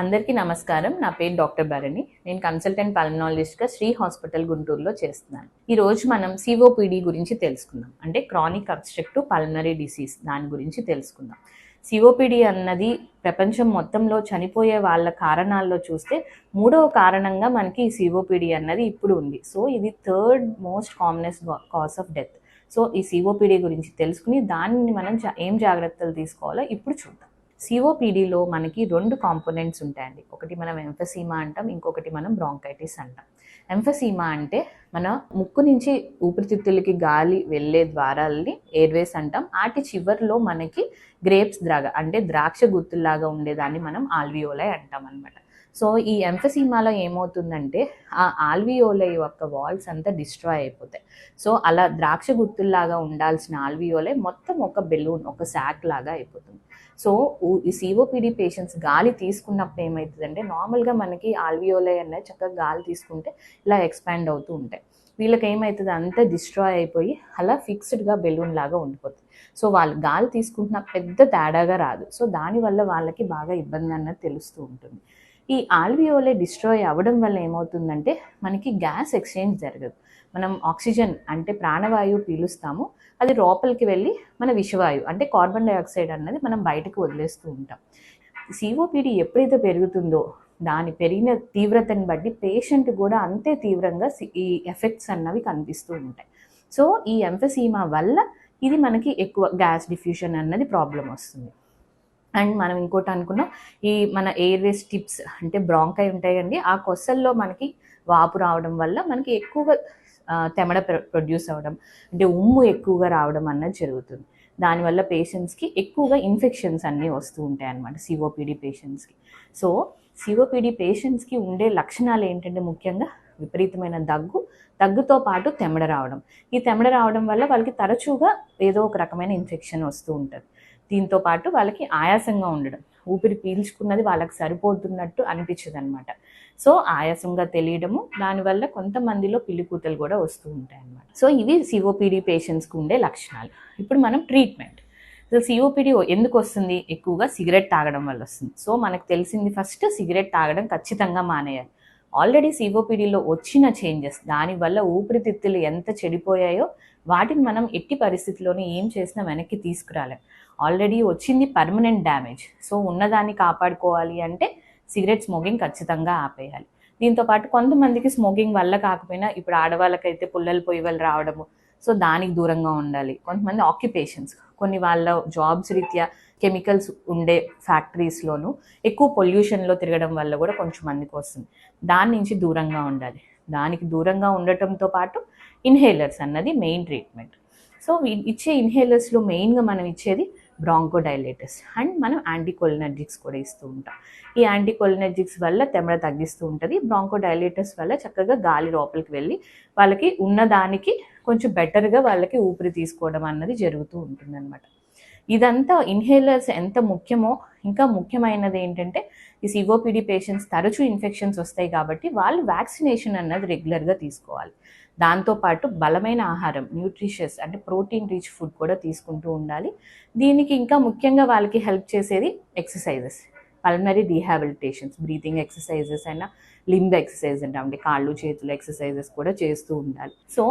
అందరికీ నమస్కారం. నా పేరు డాక్టర్ భరణి. నేను కన్సల్టెంట్ పల్మనాలజిస్ట్‌గా శ్రీ హాస్పిటల్ గుంటూరులో చేస్తున్నాను. ఈరోజు మనం సిఓపిడి గురించి తెలుసుకుందాం. అంటే క్రానిక్ అబ్స్ట్రక్టివ్ పల్మనరీ డిసీజ్ దాని గురించి తెలుసుకుందాం. సిఓపిడి అన్నది ప్రపంచం మొత్తంలో చనిపోయే వాళ్ళ కారణాల్లో చూస్తే మూడవ కారణంగా మనకి ఈ సిఓపిడి అన్నది ఇప్పుడు ఉంది. సో ఇది third most commonest cause of death. So ఈ సిఓపిడి గురించి తెలుసుకుని దానిని మనం ఏం జాగ్రత్తలు తీసుకోవాలో ఇప్పుడు చూద్దాం. సిఓపిడిలో మనకి 2 కాంపోనెంట్స్ ఉంటాయండి. ఒకటి మనం ఎంఫసీమా అంటాం, ఇంకొకటి మనం బ్రాంకైటిస్ అంటాం. ఎంఫసీమా అంటే మన ముక్కు నుంచి ఊపిరితిత్తులకి గాలి వెళ్ళే ద్వారాలని ఎయిర్వేస్ అంటాం. వాటి చివరిలో మనకి గ్రేప్స్ లాగా అంటే ద్రాక్ష గుత్తుల్లాగా ఉండేదాన్ని మనం ఆల్వియోలై అంటాం అనమాట. సో ఈ ఎంఫసీమాలో ఏమవుతుందంటే ఆ ఆల్వియోలై యొక్క వాల్స్ అంతా డిస్ట్రాయ్ అయిపోతాయి. సో అలా ద్రాక్ష గుత్తుల్లాగా ఉండాల్సిన ఆల్వియోలై మొత్తం ఒక బెలూన్, ఒక శాక్ లాగా అయిపోతుంది. సో ఈ సిఓపిడి పేషెంట్స్ గాలి తీసుకున్నప్పుడు ఏమవుతుందంటే నార్మల్గా మనకి ఆల్వియోలై అనేది చక్కగా గాలి తీసుకుంటే ఇలా ఎక్స్పాండ్ అవుతూ ఉంటాయి. వీళ్ళకి ఏమవుతుంది అంతా డిస్ట్రాయ్ అయిపోయి అలా ఫిక్స్డ్గా బెలూన్ లాగా ఉండిపోతుంది. సో వాళ్ళు గాలి తీసుకుంటున్న పెద్ద తేడాగా రాదు. సో దానివల్ల వాళ్ళకి బాగా ఇబ్బంది అన్నది తెలుస్తూ ఉంటుంది. ఈ ఆల్వియోలై డిస్ట్రాయ్ అవ్వడం వల్ల ఏమవుతుందంటే మనకి గ్యాస్ ఎక్స్చేంజ్ జరగదు. మనం ఆక్సిజన్ అంటే ప్రాణవాయువు పీలుస్తాము, అది లోపలికి వెళ్ళి మన విషవాయువు అంటే కార్బన్ డైఆక్సైడ్ అన్నది మనం బయటకు వదిలేస్తూ ఉంటాం. సిఓపిడి ఎప్పుడైతే పెరుగుతుందో దాని పెరిగిన తీవ్రతను బట్టి పేషెంట్ కూడా అంతే తీవ్రంగా ఈ ఎఫెక్ట్స్ అన్నవి కనిపిస్తూ ఉంటాయి. సో ఈ ఎంఫసీమా వల్ల ఇది మనకి ఎక్కువ గ్యాస్ డిఫ్యూషన్ అన్నది ప్రాబ్లం వస్తుంది. అండ్ మనం ఇంకోటి అనుకున్నాం, ఈ మన ఎయిర్వేస్ టిప్స్ అంటే బ్రాంకై ఉంటాయండి, ఆ కొసల్లో మనకి వాపు రావడం వల్ల మనకి ఎక్కువగా తెమడ ప్రొడ్యూస్ అవ్వడం అంటే ఉమ్ము ఎక్కువగా రావడం అన్నది జరుగుతుంది. దానివల్ల పేషెంట్స్కి ఎక్కువగా ఇన్ఫెక్షన్స్ అన్నీ వస్తూ ఉంటాయి అన్నమాట సిఓపిడి పేషెంట్స్కి. సో సిఓపిడి పేషెంట్స్కి ఉండే లక్షణాలు ఏంటంటే ముఖ్యంగా విపరీతమైన దగ్గుతో పాటు తెమడ రావడం. ఈ తెమడ రావడం వల్ల వాళ్ళకి తరచుగా ఏదో ఒక రకమైన ఇన్ఫెక్షన్ వస్తూ ఉంటుంది. దీంతో పాటు వాళ్ళకి ఆయాసంగా ఉండడం, ఊపిరి పీల్చుకున్నది వాళ్ళకి సరిపోతున్నట్టు అనిపించదు అనమాట. సో ఆయాసంగా తెలియడము, దానివల్ల కొంతమందిలో పిల్లికూతలు కూడా వస్తూ ఉంటాయి అన్నమాట. సో ఇవి సిఓపిడి పేషెంట్స్కి ఉండే లక్షణాలు. ఇప్పుడు మనం ట్రీట్మెంట్. సో సిఓపిడి ఎందుకు వస్తుంది? ఎక్కువగా సిగరెట్ తాగడం వల్ల వస్తుంది. సో మనకు తెలిసింది ఫస్ట్ సిగరెట్ తాగడం ఖచ్చితంగా మానేయాలి. ఆల్రెడీ సిఓపిడిలో వచ్చిన చేంజెస్ దానివల్ల ఊపిరితిత్తులు ఎంత చెడిపోయాయో వాటిని మనం ఎట్టి పరిస్థితుల్లోనే ఏం చేసినా వెనక్కి తీసుకురాలేం. ఆల్రెడీ వచ్చింది పర్మనెంట్ డ్యామేజ్. సో ఉన్నదాన్ని కాపాడుకోవాలి అంటే సిగరెట్ స్మోకింగ్ ఖచ్చితంగా ఆపేయాలి. దీంతోపాటు కొంతమందికి స్మోకింగ్ వల్ల కాకపోయినా ఇప్పుడు ఆడవాళ్ళకైతే పుల్లల పొయ్యిలు రావడము, సో దానికి దూరంగా ఉండాలి. కొంతమంది ఆక్యుపేషన్స్, కొన్ని వాళ్ళ జాబ్స్ రీత్యా కెమికల్స్ ఉండే ఫ్యాక్టరీస్లోనూ ఎక్కువ పొల్యూషన్లో తిరగడం వల్ల కూడా కొంచెం మందికి వస్తుంది. దాని నుంచి దూరంగా ఉండాలి. దానికి దూరంగా ఉండటంతో పాటు ఇన్హేలర్స్ అన్నది మెయిన్ ట్రీట్మెంట్. సో ఇచ్చే ఇన్హేలర్స్లో మెయిన్గా మనం ఇచ్చేది బ్రాంకోడైలేటర్స్ అండ్ మనం యాంటీకోలినర్జిక్స్ కూడా ఇస్తూ ఉంటాం. ఈ యాంటీకోలినర్జిక్స్ వల్ల తెమడ తగ్గిస్తూ ఉంటుంది. బ్రాంకోడైలేటర్స్ వల్ల చక్కగా గాలి లోపలికి వెళ్ళి వాళ్ళకి ఉన్నదానికి కొంచెం బెటర్గా వాళ్ళకి ఊపిరి తీసుకోవడం అన్నది జరుగుతూ ఉంటుంది అనమాట. ఇదంతా ఇన్హేలర్స్ ఎంత ముఖ్యమో ఇంకా ముఖ్యమైనది ఏంటంటే ఈ సిఓపిడి పేషెంట్స్ తరచూ ఇన్ఫెక్షన్స్ వస్తాయి కాబట్టి వాళ్ళు వ్యాక్సినేషన్ అన్నది రెగ్యులర్గా తీసుకోవాలి. దాంతోపాటు బలమైన ఆహారం, న్యూట్రిషియస్ అంటే ప్రోటీన్ రిచ్ ఫుడ్ కూడా తీసుకుంటూ ఉండాలి. దీనికి ఇంకా ముఖ్యంగా వాళ్ళకి హెల్ప్ చేసేది exercises, pulmonary rehabilitations, breathing exercises అయినా లింబ్ ఎక్సర్సైజ్ అంటే కాళ్ళు చేతులు ఎక్సర్సైజెస్ కూడా చేస్తూ ఉండాలి. సో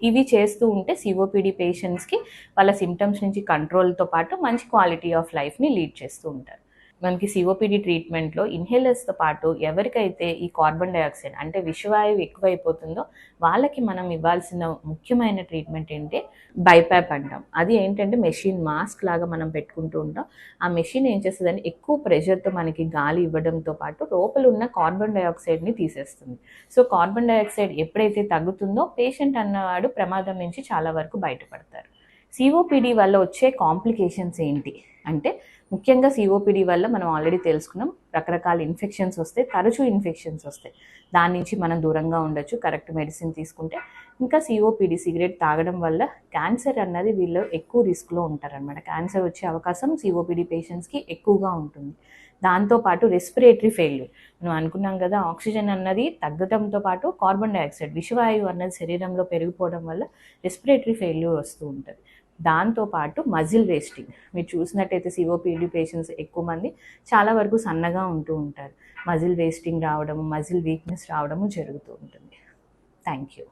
ఇవి చేస్తూ ఉంటే సిఓపిడి పేషెంట్స్కి వాళ్ళ సిమ్టమ్స్ నుంచి కంట్రోల్తో పాటు మంచి క్వాలిటీ ఆఫ్ లైఫ్ని లీడ్ చేస్తూ ఉంటారు. మనకి సిఓపిడి ట్రీట్మెంట్లో ఇన్హేలర్స్తో పాటు ఎవరికైతే ఈ కార్బన్ డైఆక్సైడ్ అంటే విషవాయువు ఎక్కువైపోతుందో వాళ్ళకి మనం ఇవ్వాల్సిన ముఖ్యమైన ట్రీట్మెంట్ ఏంటి బైపాప్ అంటాం. అది ఏంటంటే మెషిన్ మాస్క్ లాగా మనం పెట్టుకుంటూ ఉంటాం. ఆ మెషిన్ ఏం చేస్తుందని ఎక్కువ ప్రెషర్తో మనకి గాలి ఇవ్వడంతో పాటు లోపల ఉన్న కార్బన్ డైఆక్సైడ్ని తీసేస్తుంది. సో కార్బన్ డైఆక్సైడ్ ఎప్పుడైతే తగ్గుతుందో పేషెంట్ అన్నవాడు ప్రమాదం నుంచి చాలా వరకు బయటపడతారు. సిఓపిడి వల్ల వచ్చే కాంప్లికేషన్స్ ఏంటి అంటే ముఖ్యంగా సిఓపిడి వల్ల మనం ఆల్రెడీ తెలుసుకున్నాం, రకరకాల ఇన్ఫెక్షన్స్ వస్తాయి, తరచూ ఇన్ఫెక్షన్స్ వస్తాయి. దాని నుంచి మనం దూరంగా ఉండొచ్చు కరెక్ట్ మెడిసిన్ తీసుకుంటే. ఇంకా సిఓపిడి సిగరెట్ తాగడం వల్ల క్యాన్సర్ అన్నది వీళ్ళు ఎక్కువ రిస్క్లో ఉంటారనమాట. క్యాన్సర్ వచ్చే అవకాశం సిఓపిడి పేషెంట్స్కి ఎక్కువగా ఉంటుంది. దాంతోపాటు రెస్పిరేటరీ ఫెయిల్యూర్, మనం అనుకున్నాం కదా, ఆక్సిజన్ అన్నది తగ్గడంతో పాటు కార్బన్ డైఆక్సైడ్ విషవాయువు అన్నది శరీరంలో పెరిగిపోవడం వల్ల రెస్పిరేటరీ ఫెయిల్యూర్ వస్తూ ఉంటుంది. దాంతోపాటు మజిల్ వేస్టింగ్. మీరు చూసినట్టయితే సిఓపిడి పేషెంట్స్ ఎక్కువ మంది చాలా వరకు సన్నగా ఉంటూ ఉంటారు. మజిల్ వేస్టింగ్ రావడము, మజిల్ వీక్నెస్ రావడము జరుగుతూ ఉంటుంది. Thank you.